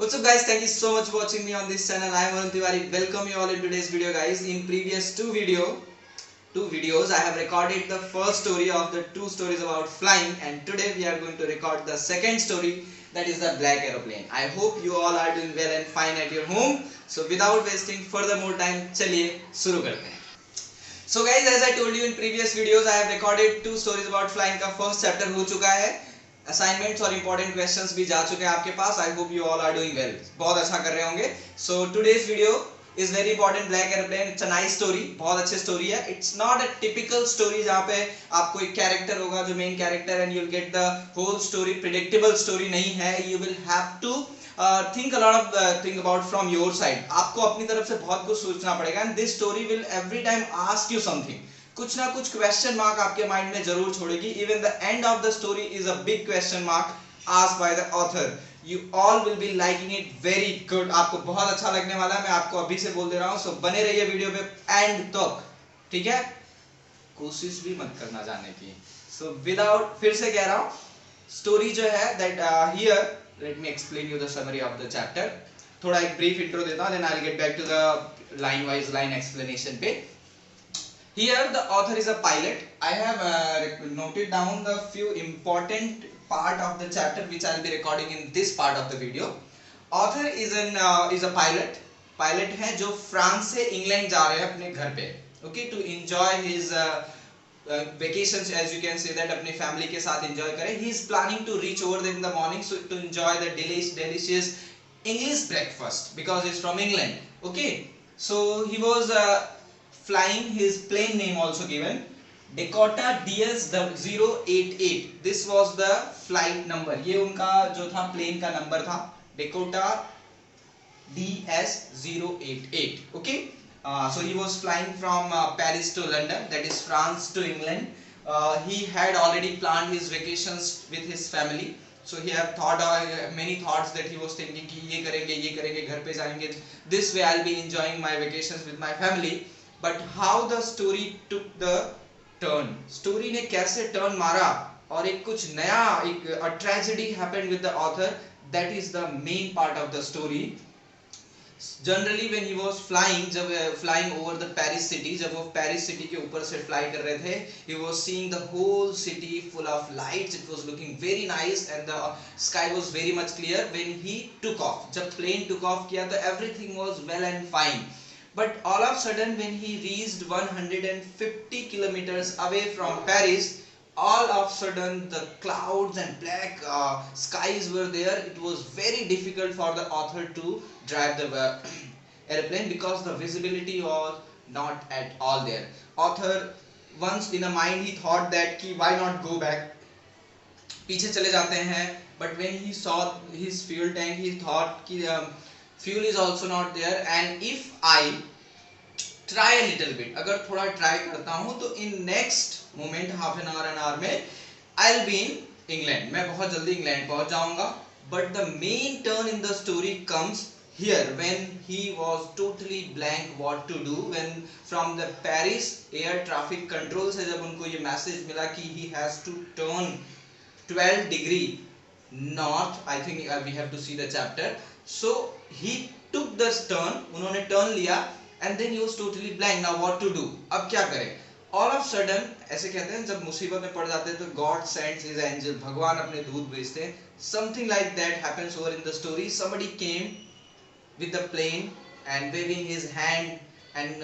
What's up guys, thank you so much for watching me on this channel. I am Varun Tiwari. Welcome you all in today's video guys. In previous two videos I have recorded the first story of the two stories about flying, and today we are going to record the second story, that is the black aeroplane. I hope you all are doing well and fine at your home. So without wasting further more time, चलिए शुरू करते हैं. So guys, as I told you in previous videos, I have recorded two stories about flying का first chapter हो चुका है. Assignments और important questions भी जा चुके हैं आपके पास. I hope you all are doing well, बहुत अच्छा कर रहे होंगे. So today's video is very important. Black airplane, it's a nice story, बहुत अच्छी स्टोरी है. It's not a typical story जहां पे आपको एक कैरेक्टर होगा जो main character and you will get the whole story. Predictable story नहीं है. You will have to think a lot of think about from your side. आपको अपनी तरफ से बहुत कुछ सोचना पड़ेगा, and this story will every time ask you something. कुछ ना कुछ क्वेश्चन मार्क आपके माइंड में जरूर छोड़ेगी. Even the end of the story is a big question mark asked by the author. You all will be liking it very good. आपको बहुत अच्छा लगने वाला है, मैं आपको अभी से बोल दे रहा हूँ. सो बने रहिए वीडियो पे एंड तक, ठीक है. कोशिश भी मत करना जाने की. सो विदाउट, फिर से कह रहा हूँ, स्टोरी जो है that here let me explain you the summary of the chapter. थोड़ा एक ब्रीफ इंट्रो देता हूँ, then I will get back to the line wise line explanation पे. Here the author is a pilot. I have noted down the few important part of the chapter which I will be recording in this part of the video. Author is a pilot. Pilot है जो France से England जा रहे हैं अपने घर पे. Okay, to enjoy his vacations, as you can say that अपनी family के साथ enjoy करें. He is planning to reach over there in the morning, so to enjoy the delicious English breakfast because he's from England. Okay, so he was flying. His plane name also given, Dakota DS088. This was the flight number. ये उनका जो था plane का number था, Dakota DS088. Okay, so he was flying from Paris to London, that is France to England. He had already planned his vacations with his family. So he have thought many thoughts that he was thinking कि ये करेंगे घर पे जाएंगे, this way I'll be enjoying my vacations with my family. But how the story took the turn, story ने कैसे turn मारा और एक कुछ नया, एक a tragedy happened with the author. That is the main part of the story. Generally when he was flying, जब flying over the Paris city, जब वो Paris city के ऊपर से fly कर रहे थे, he was seeing the whole city full of lights. It was looking very nice and the sky was very much clear. When he took off, जब plane took off किया तो everything was well and fine. But all of a sudden when he reached 150 kilometers away from Paris, all of a sudden the clouds and black skies were there. It was very difficult for the author to drive the airplane because the visibility was not at all there. Author once in a mind he thought that कि why not go back, पीछे चले जाते हैं. But when he saw his fuel tank, he thought कि fuel is also not there, and if I try a little bit, अगर थोड़ा try करता हूँ तो in next moment half an hour में I'll be in England, मैं बहुत जल्दी इंग्लैंड पहुंच जाऊंगा. But the main turn in the story comes here when he was totally blank what to do. When from the Paris air traffic control से जब उनको ये मैसेज मिला कि he has to turn 12 degree north, I think we have to see the chapter. So he took the turn, उन्होंने turn लिया, and then he was totally blank. Now what to do, अब क्या करें. All of sudden, ऐसे कहते हैं जब मुसीबत में पड़ जाते हैं तो God sends his angel, भगवान अपने दूत भेजते हैं. Something like that happens over in the story. Somebody came with the plane and waving his hand and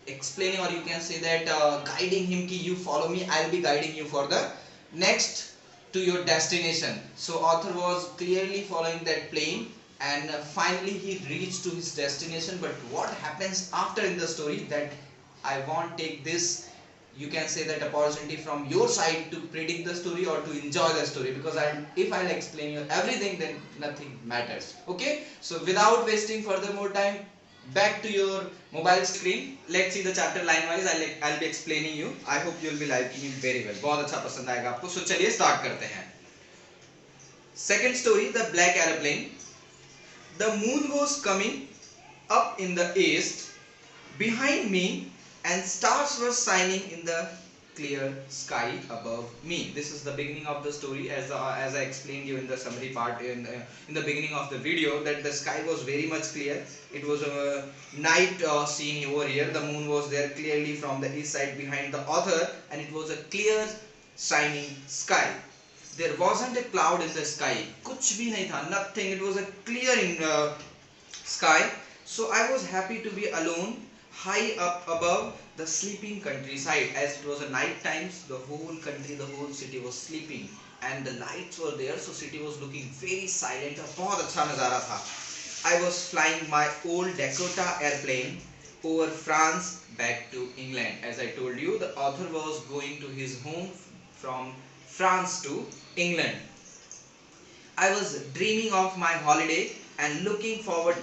explaining, or you can say that guiding him कि you follow me, I'll be guiding you for the next to your destination. So author was clearly following that plane, and finally he reached to his destination. But what happens after in the story, that I won't take this, you can say that opportunity from your side to predict the story or to enjoy the story, because if I'll explain you everything then nothing matters. Okay, so without wasting further more time, back to your mobile screen. Let's see the chapter line wise. I'll be explaining you. I hope you'll be liking it very well. बहुत अच्छा पसंद आएगा आपको. So चलिए start करते हैं. Second story, the black aeroplane. The moon was coming up in the east behind me, and stars were shining in the clear sky above me. This is the beginning of the story, as I explained you in the summary part in the beginning of the video, that the sky was very much clear. It was a night scene over here. The moon was there clearly from the east side behind the author, and it was a clear shining sky. There wasn't a cloud in the sky. कुछ भी नहीं था, nothing. It was a clear in sky. So I was happy to be alone, high up above the sleeping countryside. As it was a night times, the whole country, the whole city was sleeping, and the lights were there, so city was looking very silent. बहुत अच्छा नज़ारा था. I was flying my old Dakota airplane over France back to England. As I told you, the author was going to his home from France to England. I was dreaming of my holiday and looking forward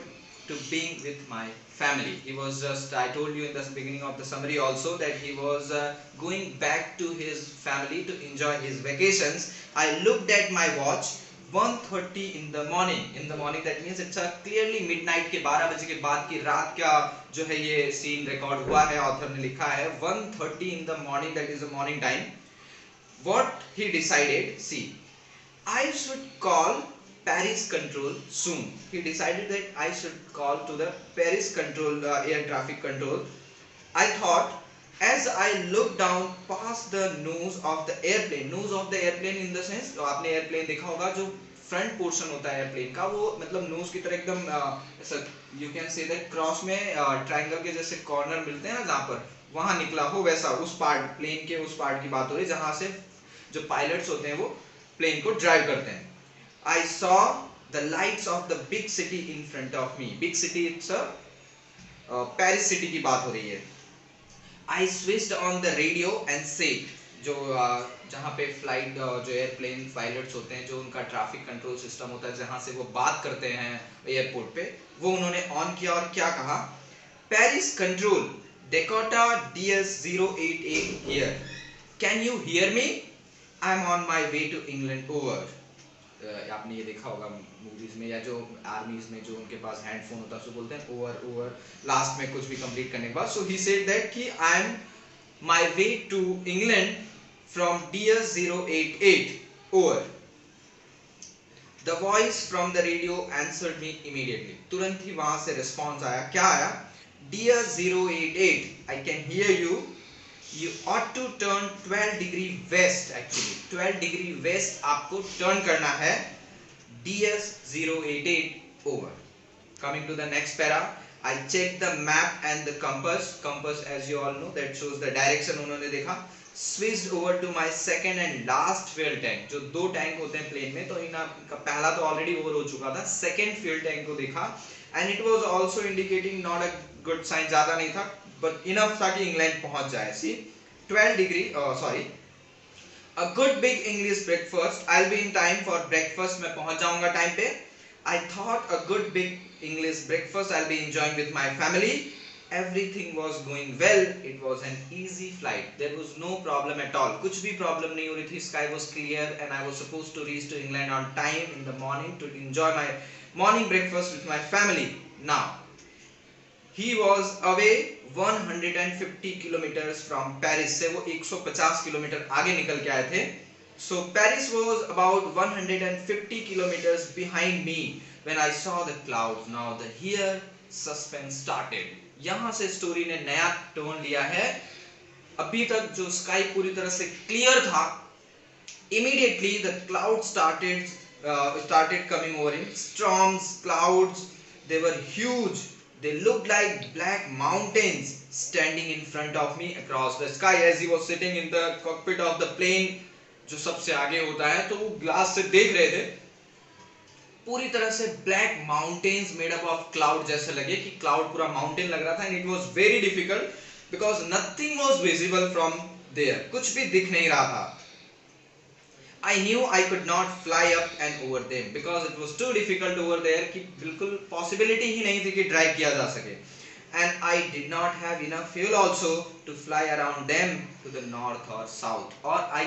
to being with my family. He was just, I told you in the beginning of the summary also, that he was going back to his family to enjoy his vacations. I looked at my watch, 1:30 in the morning. In the morning, that means it's a clearly midnight के 12 बजे के बाद की रात का जो है ये सीन रिकॉर्ड हुआ है, ऑथर ने लिखा है 1:30 in the morning, that is the morning time. What he decided, see, I should call Paris control soon. He decided that I should call to the Paris control, air traffic control. I thought, as I looked down past the nose of the airplane. Nose of the airplane in the sense, तो आपने airplane देखा होगा, जो front portion होता है airplane का, वो मतलब नोज की तरह एकदम you can say that cross में ट्रायंगल के जैसे कॉर्नर मिलते हैं ना, जहाँ पर वहां निकला हो, वैसा उस पार्ट, प्लेन के उस पार्ट की बात हो रही है जहां से जो पायलट्स होते हैं वो प्लेन को ड्राइव करते हैं. I saw the lights of the big city in front of me. Big city, it's a Paris city की बात हो रही है. I switched on the radio and said, जो जहाँ पे फ्लाइट जो एयरप्लेन पायलट्स होते हैं, जो उनका ट्रैफिक कंट्रोल सिस्टम होता है, जहाँ से वो बात करते हैं एयरपोर्ट पे, वो उन्होंने ऑन किया और क्या कहा, Paris control, Dakota DS088 here. Can you hear me? I am on my way to England. Over. आपने ये देखा होगा मूवीज में, या जो आर्मीज में जो उनके पास हैंडफोन होता है उसको बोलते हैं ओवर. ओवर लास्ट में कुछ भी कंप्लीट करने के बाद. सो ही सेड दैट कि I am my way to England from DS088 over. The voice from the radio answered me immediately. तुरंत ही वहां से रिस्पॉन्स आया. क्या आया? DS088, I can hear you. You ought to turn 12 degree west. Actually 12 degree west आपको turn करना है. DS088 over. Coming to the next para, I checked the map and the compass. Compass, as you all know, that shows the direction. उन्होंने देखा. Switched over to my second and last fuel tank. जो दो tank होते हैं plane में, तो इनका पहला तो ऑलरेडी ओवर हो चुका था. सेकेंड फ्यूल टैंक को देखा, and it was also indicating not a good sign. ज़्यादा नहीं था, but enough था कि इंग्लैंड पहुंच जाए. See, 12 degree, sorry, a good big English breakfast. I'll be in time for breakfast. मैं पहुंच जाऊंगा टाइम पे. I thought a good big English breakfast. I'll be enjoying with my family. Everything was going well. It was an easy flight. There was no problem at all. कुछ भी problem नहीं हो रही थी. Sky was clear and I was supposed to reach to England on time in the morning to enjoy my morning breakfast with my family. Now, he was away 150 kilometers from Paris. से वो 150 kilometre आगे निकल के आए थे. So Paris was about 150 kilometers behind me when I saw the clouds. Now the here suspense started. यहाँ से story ने नया टर्न लिया है. अभी तक जो स्काई पूरी तरह से क्लियर था, immediately the clouds started coming over in storms. Clouds, they were huge. They looked like black mountains standing in front of me across the sky. As he was sitting in the cockpit of the plane, जो सबसे आगे होता है, तो वो glass से देख रहे थे. पूरी तरह से black mountains made up of cloud जैसे लगे कि क्लाउड पूरा माउंटेन लग रहा था. And it was very difficult because nothing was visible from there. कुछ भी दिख नहीं रहा था. I knew I could not fly up and over them because it was too difficult over there कि बिल्कुल possibility ही नहीं थी कि ड्राइव किया जा सके. And I did not have enough fuel also to fly around them to the north or south. और I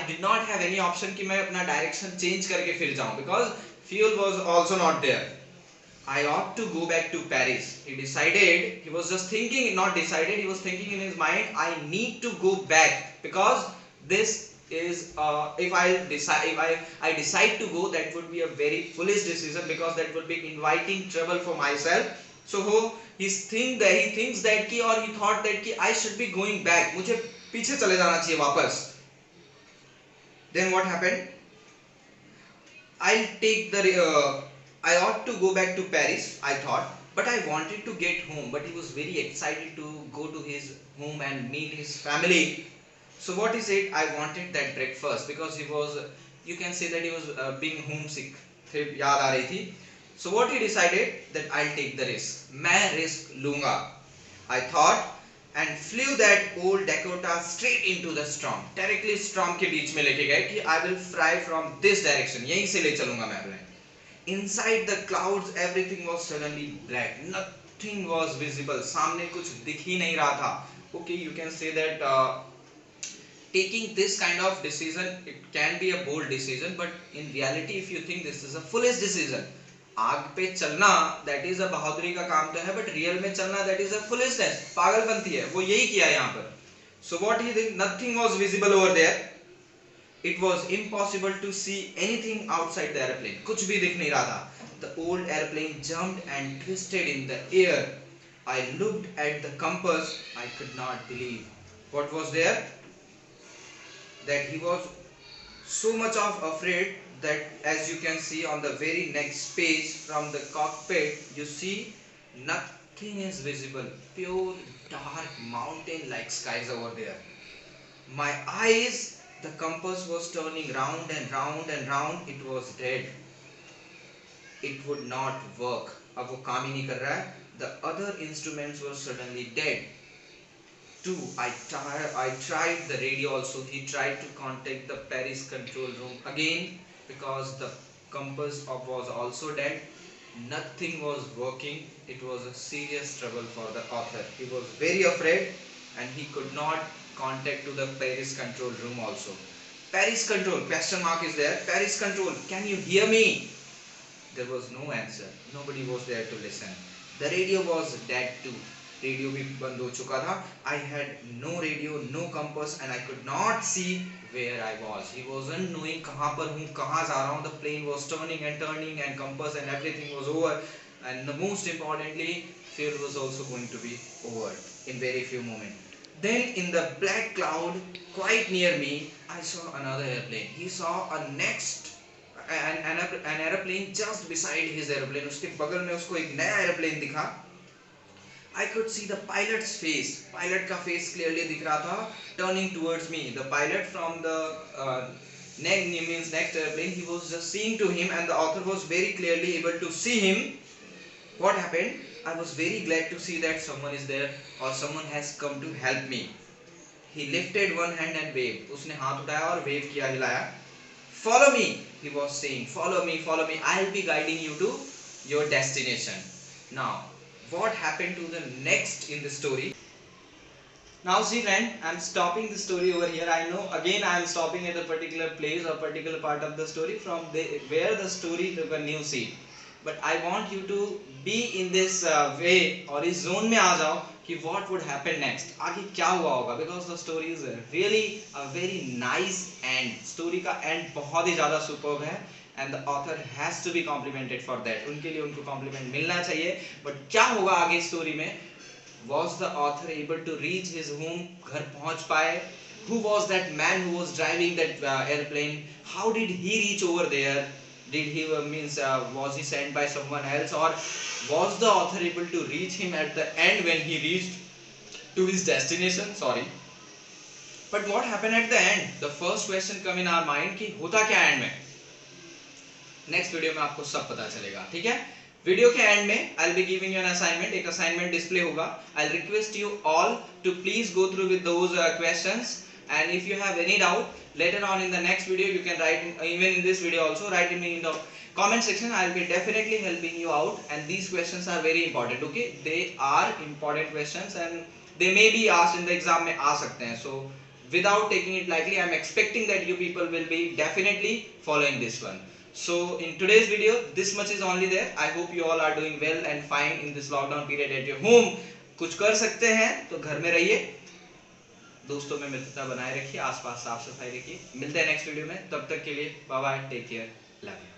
did not have any option कि मैं अपना direction change करके फिर जाऊं because fuel was also not there. I ought to go back to Paris. He decided, he was just thinking, not decided, he was thinking in his mind, I need to go back because this is, if I decide to go, that would be a very foolish decision because that would be inviting trouble for myself. So he thinks that कि और he thought that कि I should be going back. मुझे पीछे चले जाना चाहिए वापस. Then what happened? I'll take I ought to go back to Paris, I thought, but I wanted to get home. But he was very excited to go to his home and meet his family. So what he said, I wanted that breakfast because he was, you can say that he was being homesick. याद आ रही थी. So what he decided that I'll take the risk. मैं risk लूँगा. I thought and flew that old Dakota straight into the storm. Directly storm के बीच में लेके गए कि I will fly from this direction. यहीं से ले चलूँगा मैं अपने. Inside the clouds, everything was suddenly black. Nothing was visible. सामने कुछ दिख ही नहीं रहा था. Okay, you can say that taking this kind of decision, it can be a bold decision, but in reality, if you think this is a foolish decision, आग पे चलना that is a बहादुरी का काम तो है, but real में चलना that is a foolishness. पागलपंती है. वो यही किया यहाँ पर. So what he did, nothing was visible over there. It was impossible to see anything outside the airplane. कुछ भी दिख नहीं रहा था. The old airplane jumped and twisted in the air. I looked at the compass. I could not believe what was there. That he was so much of afraid that, as you can see on the very next page from the cockpit, you see nothing is visible. Pure dark mountain like skies over there. My eyes, the compass was turning round and round and round. It was dead. It would not work. अब वो काम ही नहीं कर रहा है. The other instruments were suddenly dead. Too, I tried the radio also. He tried to contact the Paris control room again because the compass was also dead. Nothing was working. It was a serious trouble for the author. He was very afraid and he could not contact to the Paris control room also. Paris control, question mark is there. Paris control, can you hear me? There was no answer. Nobody was there to listen. The radio was dead too. Radio भी बंद हो चुका था. I had no radio, no compass, and I could not see where I was. He wasn't knowing कहाँ पर हूँ, कहाँ जा रहा हूँ. The plane was turning and compass and everything was over. And the most importantly, fuel was also going to be over in very few moments. Then in the black cloud quite near me, I saw another airplane. He saw an airplane just beside his airplane. उसके बगल में उसको एक नया airplane दिखा. I could see the pilot's face. Pilot का face clearly दिख रहा था, turning towards me. The pilot from the next airplane, he was just seeing to him, and the author was very clearly able to see him. What happened? I was very glad to see that someone is there or someone has come to help me. He lifted one hand and waved. उसने हाथ उठाया और wave किया, हिलाया. Follow me, he was saying. Follow me, follow me. I'll be guiding you to your destination. Now, what happened to the next in the story? Now see friend, I am stopping the story over here. I know again I am stopping at a particular place or particular part of the story from where the story took a new seed. But I want you to be in this way or इस zone में आ जाओ कि what would happen next, आगे क्या हुआ होगा, because the story is really a very nice end. Story का end बहुत ही ज़्यादा superb है and the author has to be complimented for that. उनके लिए उनको compliment मिलना चाहिए. But क्या होगा आगे story में? Was the author able to reach his home? घर पहुँच पाए? Who was that man who was driving that airplane? How did he reach over there? Did he was he sent by someone else, or was the author able to reach him at the end when he reached to his destination? Sorry. But what happened at the end? The first question come in our mind कि होता क्या end में? Next video में आपको सब पता चलेगा, ठीक है? वीडियो के एंड में I'll be giving you an assignment. एक assignment display होगा. I'll request you all to please go through with those questions. And if you have any doubt, later on in the next video you can write even in this video also, write me in the comment section. I'll be definitely helping you out, and these questions are very important. Okay, they are important questions and they may be asked in the exam में आ सकते हैं. So without taking it lightly, I'm expecting that you people will be definitely following this one. So in today's video, this much is only there. I hope you all are doing well and fine in this lockdown period at your home. कुछ कर सकते हैं तो घर में रहिए, दोस्तों में मित्रता बनाए रखिए, आसपास साफ सफाई रखिए। मिलते हैं नेक्स्ट वीडियो में, तब तक के लिए bye bye, take care, love you.